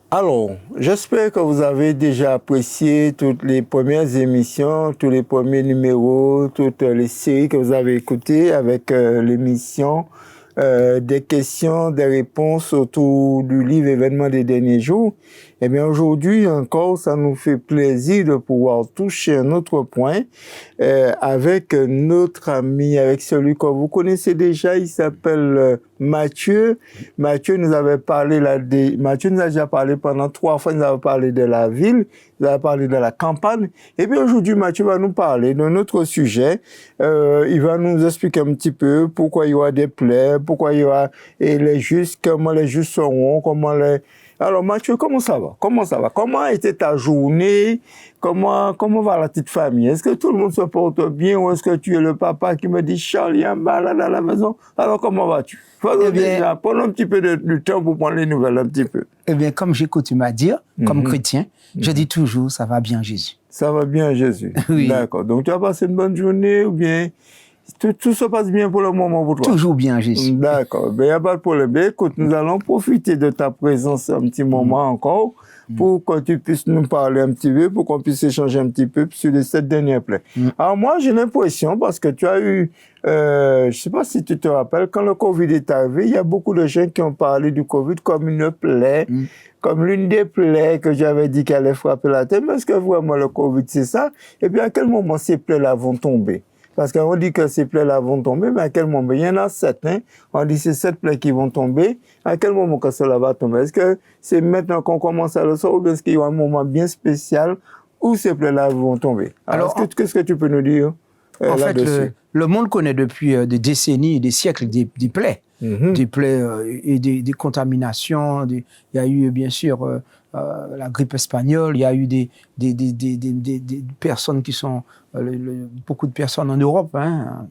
Alors, j'espère que vous avez déjà apprécié toutes les premières émissions, tous les premiers numéros, toutes les séries que vous avez écoutées avec l'émission des questions, des réponses autour du livre Événements des derniers jours. Eh bien, aujourd'hui encore, ça nous fait plaisir de pouvoir toucher un autre point avec notre ami, avec celui que vous connaissez déjà. Il s'appelle Mathieu. Mathieu nous avait parlé Mathieu nous a déjà parlé pendant 3 fois. Il nous avait parlé de la ville, il nous avait parlé de la campagne. Et puis aujourd'hui, Mathieu va nous parler d'un autre sujet. Il va nous expliquer un petit peu pourquoi il y aura des plaies, pourquoi il y aura les justes, comment les justes seront, comment les... Alors Mathieu, comment ça va? Comment était ta journée? Comment va la petite famille? Est-ce que tout le monde se porte bien ou est-ce que tu es le papa qui me dit Charles, il y a un malade à la maison? Alors comment vas-tu? Prends un petit peu du temps pour prendre les nouvelles un petit peu. Eh bien, comme j'ai coutume à dire, comme chrétien, je dis toujours, ça va bien Jésus. Ça va bien Jésus. Oui. D'accord. Donc tu as passé une bonne journée ou bien tout se passe bien pour le moment pour toi? Toujours bien Jésus. D'accord. Ben, il n'y a pas de problème. Ben, écoute, nous allons profiter de ta présence un petit moment encore pour que tu puisses nous parler un petit peu, pour qu'on puisse échanger un petit peu sur les 7 dernières plaies. Alors moi, j'ai l'impression, parce que tu as eu, je ne sais pas si tu te rappelles, quand le Covid est arrivé, il y a beaucoup de gens qui ont parlé du Covid comme une plaie, comme l'une des plaies que j'avais dit qu'elle allait frapper la tête. Mais est-ce que vraiment le Covid, c'est ça? Et puis à quel moment ces plaies-là vont tomber? Parce qu'on dit que ces plaies-là vont tomber, mais à quel moment? Il y en a 7, hein? On dit c'est 7 plaies qui vont tomber. À quel moment que cela va tomber? Est-ce que c'est maintenant qu'on commence à le savoir ou est-ce qu'il y a un moment bien spécial où ces plaies-là vont tomber? Alors qu'est-ce que tu peux nous dire en fait, le monde connaît depuis des décennies, des siècles des plaies. Des plaies et des contaminations. Il y a eu, bien sûr, la grippe espagnole. Il y a eu des personnes qui sont... beaucoup de personnes en Europe, hein,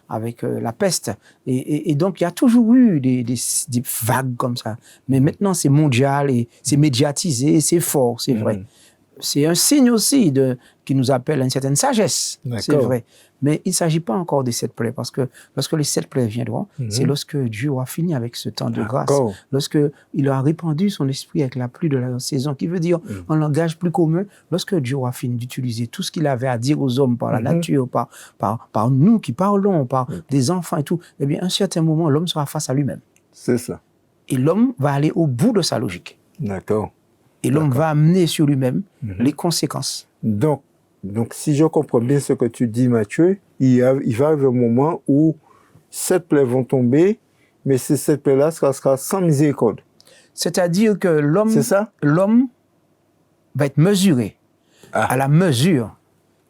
avec la peste. Et donc, il y a toujours eu des vagues comme ça. Mais maintenant, c'est mondial et c'est médiatisé, c'est fort, c'est vrai. C'est un signe aussi qui nous appelle à une certaine sagesse, c'est vrai. Mais il ne s'agit pas encore des 7 plaies, parce que lorsque les 7 plaies viendront, c'est lorsque Dieu aura fini avec ce temps de grâce, lorsqu'il aura répandu son esprit avec la pluie de la saison, qui veut dire, en langage plus commun, lorsque Dieu aura fini d'utiliser tout ce qu'il avait à dire aux hommes par la nature, par nous qui parlons, par des enfants et tout, eh bien, à un certain moment, l'homme sera face à lui-même. C'est ça. Et l'homme va aller au bout de sa logique. D'accord. Et l'homme va amener sur lui-même les conséquences. Donc, si je comprends bien ce que tu dis, Mathieu, il va arriver un moment où 7 plaies vont tomber, mais ces 7 plaies-là sera sans miséricorde. C'est-à-dire que l'homme va être mesuré à la mesure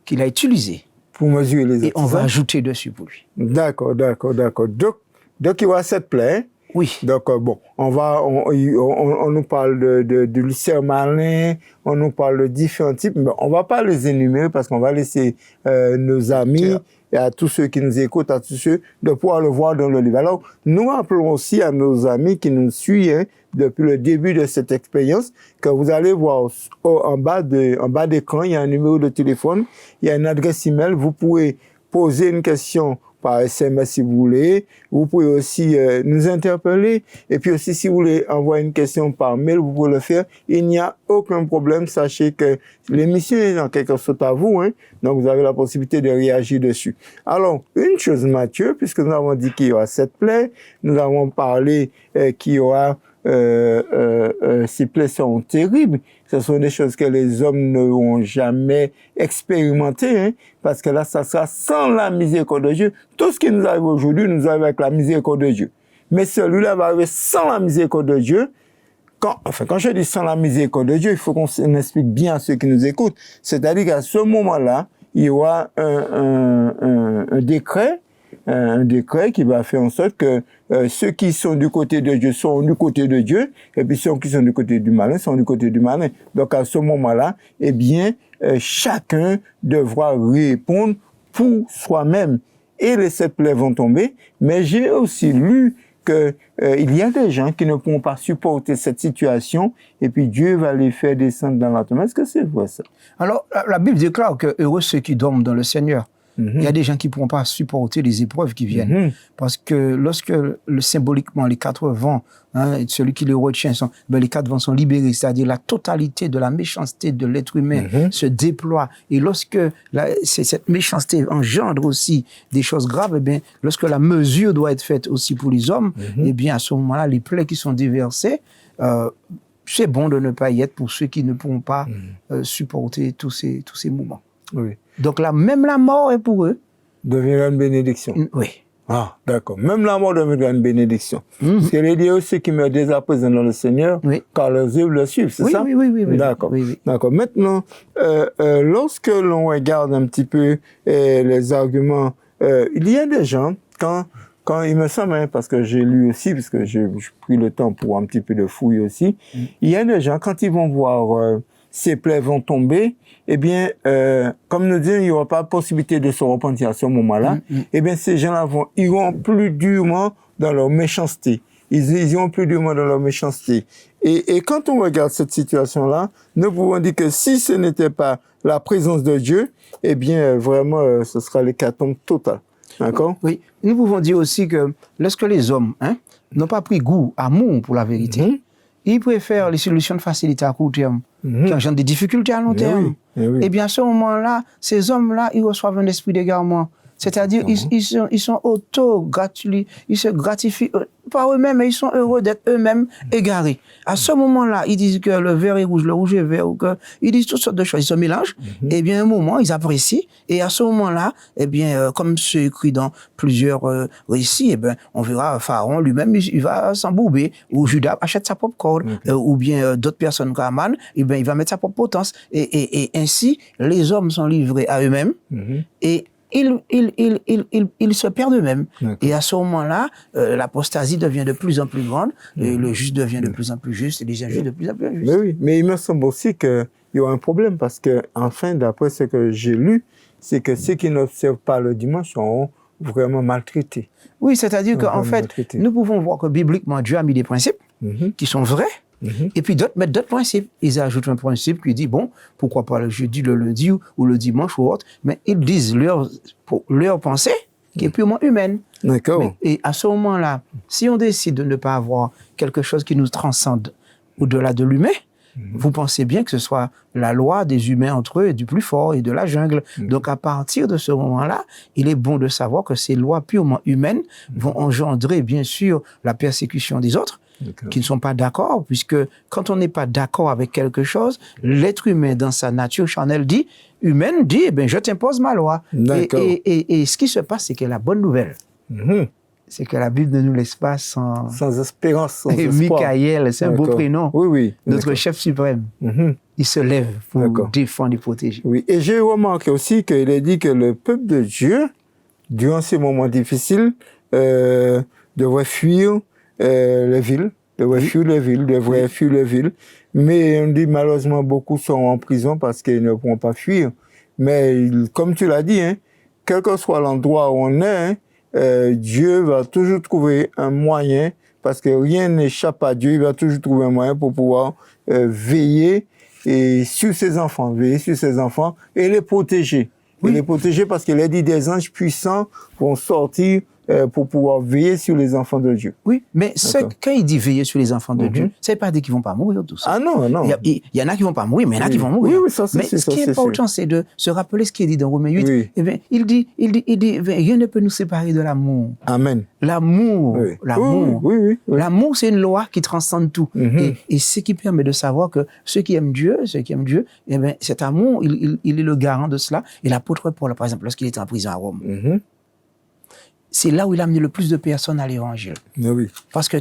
qu'il a utilisée. Pour mesurer les autres. Et on va ajouter dessus pour lui. D'accord. Donc, il y aura 7 plaies. Oui. Donc, on nous parle de Lucien Malin, on nous parle de différents types, mais on ne va pas les énumérer parce qu'on va laisser nos amis et à tous ceux qui nous écoutent, à tous ceux, de pouvoir le voir dans le livre. Alors, nous rappelons aussi à nos amis qui nous suivent depuis le début de cette expérience que vous allez voir en bas d'écran, il y a un numéro de téléphone, il y a une adresse email, vous pouvez poser une question par SMS si vous voulez. Vous pouvez aussi nous interpeller. Et puis aussi, si vous voulez envoyer une question par mail, vous pouvez le faire. Il n'y a aucun problème. Sachez que l'émission est en quelque sorte à vous, hein. Donc, vous avez la possibilité de réagir dessus. Alors, une chose, Mathieu, puisque nous avons dit qu'il y aura 7 plaies, nous avons parlé qu'il y aura ces plaies seront terribles. Ce sont des choses que les hommes n'auront jamais expérimentées, hein, parce que là, ça sera sans la miséricorde de Dieu. Tout ce qui nous arrive aujourd'hui nous arrive avec la miséricorde de Dieu. Mais celui-là va arriver sans la miséricorde de Dieu. Quand je dis sans la miséricorde de Dieu, il faut qu'on explique bien à ceux qui nous écoutent. C'est-à-dire qu'à ce moment-là, il y aura un décret qui va faire en sorte que ceux qui sont du côté de Dieu sont du côté de Dieu, et puis ceux qui sont du côté du malin sont du côté du malin. Donc à ce moment-là, eh bien, chacun devra répondre pour soi-même. Et les 7 plaies vont tomber, mais j'ai aussi lu qu'il y a des gens qui ne pourront pas supporter cette situation, et puis Dieu va les faire descendre dans la tombe. Est-ce que c'est vrai ça? Alors, la Bible déclare que heureux ceux qui dorment dans le Seigneur. Il y a des gens qui ne pourront pas supporter les épreuves qui viennent. Parce que lorsque, symboliquement, les 4 vents, hein, celui qui les retient, les 4 vents sont libérés, c'est-à-dire la totalité de la méchanceté de l'être humain se déploie. Et lorsque cette méchanceté engendre aussi des choses graves, eh bien, lorsque la mesure doit être faite aussi pour les hommes, eh bien, à ce moment-là, les plaies qui sont déversées, c'est bon de ne pas y être pour ceux qui ne pourront pas supporter tous ces moments. Oui. Donc là, même la mort est pour eux. Deviendra une bénédiction. Oui. Ah, d'accord. Même la mort deviendra une bénédiction. Parce qu'il est dit aussi qui meurent dès à présent dans le Seigneur, car leurs œuvres le suivent, c'est ça? Oui. D'accord. Oui. D'accord. Maintenant, lorsque l'on regarde un petit peu les arguments, il y a des gens, quand il me semble, hein, parce que j'ai lu aussi, parce que j'ai pris le temps pour un petit peu de fouille aussi, il y a des gens, quand ils vont voir ces plaies vont tomber, eh bien, comme nous disons, il n'y aura pas possibilité de se repentir à ce moment-là, eh bien, ces gens-là iront plus durement dans leur méchanceté. Ils iront plus durement dans leur méchanceté. Et quand on regarde cette situation-là, nous pouvons dire que si ce n'était pas la présence de Dieu, eh bien, vraiment, ce sera l'hécatombe totale. D'accord? Oui. Nous pouvons dire aussi que lorsque les hommes n'ont pas pris goût, amour pour la vérité, ils préfèrent les solutions de facilité à court terme, qui engendrent des difficultés à long terme. Et bien, à ce moment-là, ces hommes-là, ils reçoivent un esprit d'égarement. C'est-à-dire, ils sont auto-gratuits, ils se gratifient par eux-mêmes, mais ils sont heureux d'être eux-mêmes égarés. À ce moment-là, ils disent que le vert est rouge, le rouge est vert, ou que ils disent toutes sortes de choses, ils se mélangent. Et bien, à un moment, ils apprécient. Et à ce moment-là, eh bien, comme c'est écrit dans plusieurs récits, eh bien, on verra Pharaon lui-même, il va s'embourber, ou Judas achète sa propre corde, ou bien d'autres personnes comme Aman, eh bien, il va mettre sa propre potence. Et ainsi, les hommes sont livrés à eux-mêmes. Et ils se perdent eux-mêmes. Et à ce moment-là, l'apostasie devient de plus en plus grande, et le juste devient de plus en plus juste, et les injustes de plus en plus injustes. Mais oui, mais il me semble aussi qu'il y a un problème, parce que, enfin, d'après ce que j'ai lu, c'est que ceux qui n'observent pas le dimanche seront vraiment maltraités. Oui, c'est-à-dire qu'en fait, nous pouvons voir que bibliquement, Dieu a mis des principes qui sont vrais, et puis d'autres mettent d'autres principes. Ils ajoutent un principe qui dit, bon, pourquoi pas le jeudi, le lundi ou le dimanche ou autre, mais ils disent leur pensée qui est purement humaine. D'accord. Et à ce moment-là, si on décide de ne pas avoir quelque chose qui nous transcende au-delà de l'humain, vous pensez bien que ce soit la loi des humains entre eux et du plus fort et de la jungle. Donc à partir de ce moment-là, il est bon de savoir que ces lois purement humaines vont engendrer bien sûr la persécution des autres, qui ne sont pas d'accord, puisque quand on n'est pas d'accord avec quelque chose, l'être humain dans sa nature charnelle humaine dit, eh bien, je t'impose ma loi. Et ce qui se passe, c'est que la bonne nouvelle, c'est que la Bible ne nous laisse pas sans espérance, sans espoir. Michael, c'est un beau prénom. Oui. Notre chef suprême. Il se lève pour défendre et protéger. Oui, et j'ai remarqué aussi qu'il est dit que le peuple de Dieu, durant ces moments difficiles, devrait fuir les villes, devrait fuir les villes. Mais on dit malheureusement beaucoup sont en prison parce qu'ils ne pourront pas fuir. Mais comme tu l'as dit, quel que soit l'endroit où on est, Dieu va toujours trouver un moyen, parce que rien n'échappe à Dieu, il va toujours trouver un moyen pour pouvoir veiller sur ses enfants et les protéger. Et les protéger parce qu'il a dit des anges puissants vont sortir pour pouvoir veiller sur les enfants de Dieu. Oui, mais quand il dit veiller sur les enfants de Dieu, ça ne veut pas dire qu'ils ne vont pas mourir tous. Ah non. Il y en a qui ne vont pas mourir, mais il y en a qui vont mourir. Oui, ça c'est sûr. Mais ce qui est important, c'est de se rappeler ce qui est dit dans Romains 8. Oui. Eh bien, il dit, rien ne peut nous séparer de l'amour. Amen. L'amour. Oui. L'amour, c'est une loi qui transcende tout. Et ce qui permet de savoir que ceux qui aiment Dieu, eh bien, cet amour, il est le garant de cela. Et l'apôtre Paul, par exemple, lorsqu'il était en prison à Rome, c'est là où il a amené le plus de personnes à l'évangile. Oui. Parce que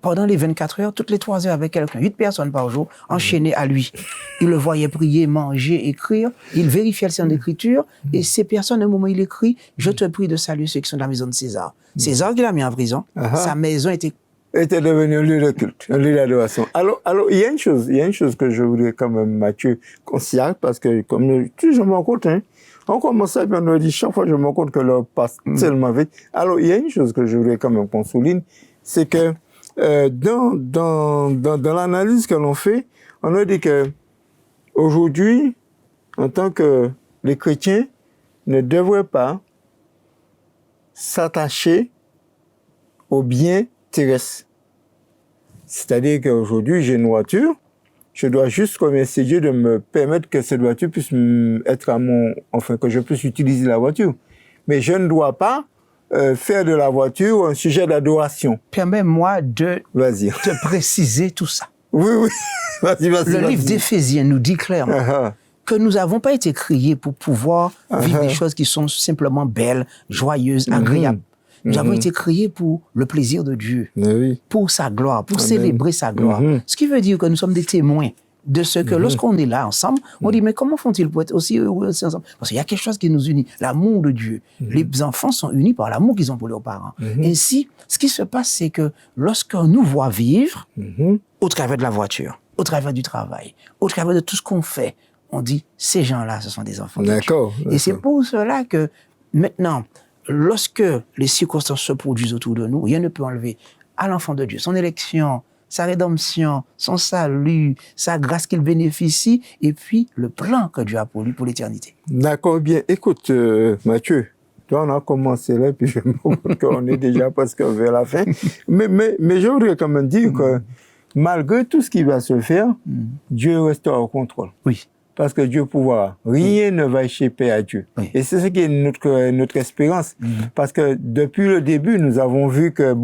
pendant les 24 heures, toutes les 3 heures avec quelqu'un, 8 personnes par jour, enchaînées à lui. Il le voyait prier, manger, écrire. Il vérifiait le sein d'écriture. Et ces personnes, au moment où il écrit, je te prie de saluer ceux qui sont de la maison de César. César qui l'a mis en prison, sa maison était devenu un lieu de culte, un lieu d'adoration. Alors, il y a une chose que je voudrais quand même, Mathieu, qu'on s'y arrête, parce que, comme je me rends compte, on commence à bien, on dit, chaque fois, je me rends compte que l'heure passe tellement vite. Alors, il y a une chose que je voudrais quand même qu'on souligne, c'est que, dans l'analyse que l'on fait, on a dit que, aujourd'hui, en tant que les chrétiens, ne devrait pas s'attacher aux biens terrestres. C'est-à-dire qu'aujourd'hui, j'ai une voiture, je dois juste remercier Dieu de me permettre que cette voiture puisse être que je puisse utiliser la voiture. Mais je ne dois pas faire de la voiture un sujet d'adoration. Permets-moi de préciser tout ça. Oui. Le livre d'Éphésiens nous dit clairement que nous n'avons pas été créés pour pouvoir vivre des choses qui sont simplement belles, joyeuses, agréables. Nous avons été créés pour le plaisir de Dieu, pour sa gloire, pour célébrer sa gloire. Ce qui veut dire que nous sommes des témoins de ce que lorsqu'on est là ensemble, on dit mais comment font-ils pour être aussi heureux ensemble? Parce qu'il y a quelque chose qui nous unit, l'amour de Dieu. Les enfants sont unis par l'amour qu'ils ont pour leurs parents. Ainsi, ce qui se passe, c'est que lorsqu'on nous voit vivre, au travers de la voiture, au travers du travail, au travers de tout ce qu'on fait, on dit ces gens-là, ce sont des enfants de Dieu. Et c'est pour cela que maintenant, lorsque les circonstances se produisent autour de nous, rien ne peut enlever à l'enfant de Dieu son élection, sa rédemption, son salut, sa grâce qu'il bénéficie, et puis le plan que Dieu a pour lui pour l'éternité. D'accord, bien. Écoute, Mathieu, toi, on a commencé là, puis je me rends compte qu'on est déjà presque vers la fin. Mais je voudrais quand même dire que malgré tout ce qui va se faire, Dieu restera au contrôle. Oui. Parce que Dieu pouvoir, rien ne va échapper à Dieu. Oui. Et c'est ce qui est notre espérance. Parce que depuis le début, nous avons vu que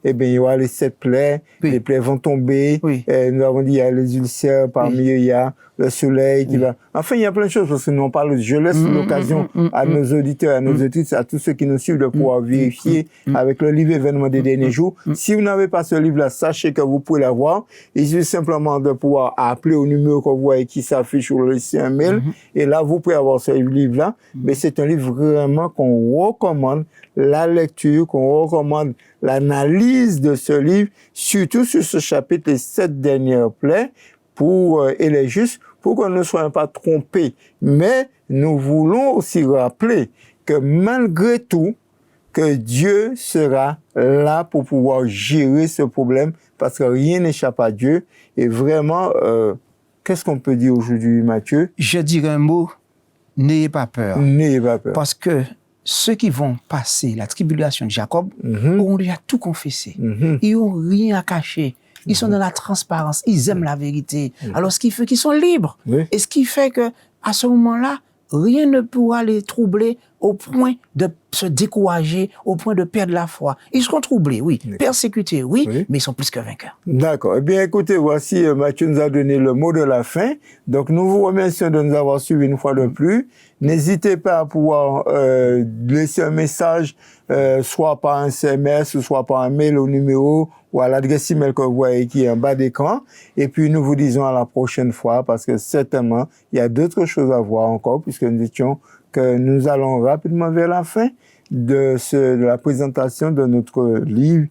il y aura les 7 plaies, les plaies vont tomber. Nous avons dit, il y a les ulcères, parmi eux, il y a le soleil qui va... Enfin, il y a plein de choses, parce que nous on parle, je laisse l'occasion à nos auditeurs, à nos auditrices, à tous ceux qui nous suivent de pouvoir vérifier avec le livre Événements des derniers jours. Si vous n'avez pas ce livre-là, sachez que vous pouvez l'avoir. Il suffit simplement de pouvoir appeler au numéro que vous voyez qui s'affiche sur le site un mail. Et là, vous pouvez avoir ce livre-là. Mais c'est un livre vraiment qu'on recommande la lecture, qu'on recommande l'analyse de ce livre, surtout sur ce chapitre, les 7 dernières plaies, et les justes, pour que nous ne soyons pas trompés. Mais nous voulons aussi rappeler que malgré tout, que Dieu sera là pour pouvoir gérer ce problème, parce que rien n'échappe à Dieu. Et vraiment, qu'est-ce qu'on peut dire aujourd'hui, Mathieu? Je dirais un mot, n'ayez pas peur. N'ayez pas peur. Parce que ceux qui vont passer la tribulation de Jacob auront déjà tout confessé. Ils n'ont rien à cacher. Ils sont dans la transparence, ils aiment la vérité. Alors, ce qui fait qu'ils sont libres. Et ce qui fait que, à ce moment-là, rien ne pourra les troubler au point de se décourager, au point de perdre la foi. Ils seront troublés, oui. Persécutés, oui, mais ils sont plus que vainqueurs. D'accord. Eh bien, écoutez, voici, Mathieu nous a donné le mot de la fin. Donc, nous vous remercions de nous avoir suivis une fois de plus. N'hésitez pas à pouvoir laisser un message, soit par un SMS, ou soit par un mail au numéro ou à l'adresse email que vous voyez qui est en bas d'écran. Et puis, nous vous disons à la prochaine fois, parce que certainement, il y a d'autres choses à voir encore, puisque nous étions que nous allons rapidement vers la fin de la présentation de notre livre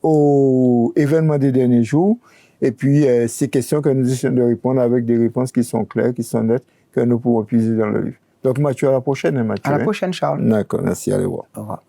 au événement des derniers jours. Et puis, ces questions que nous essayons de répondre avec des réponses qui sont claires, qui sont nettes, que nous pouvons puiser dans le livre. Donc, Mathieu, à la prochaine. Mathieu, à la prochaine, Charles. D'accord, merci, allez voir. Au revoir.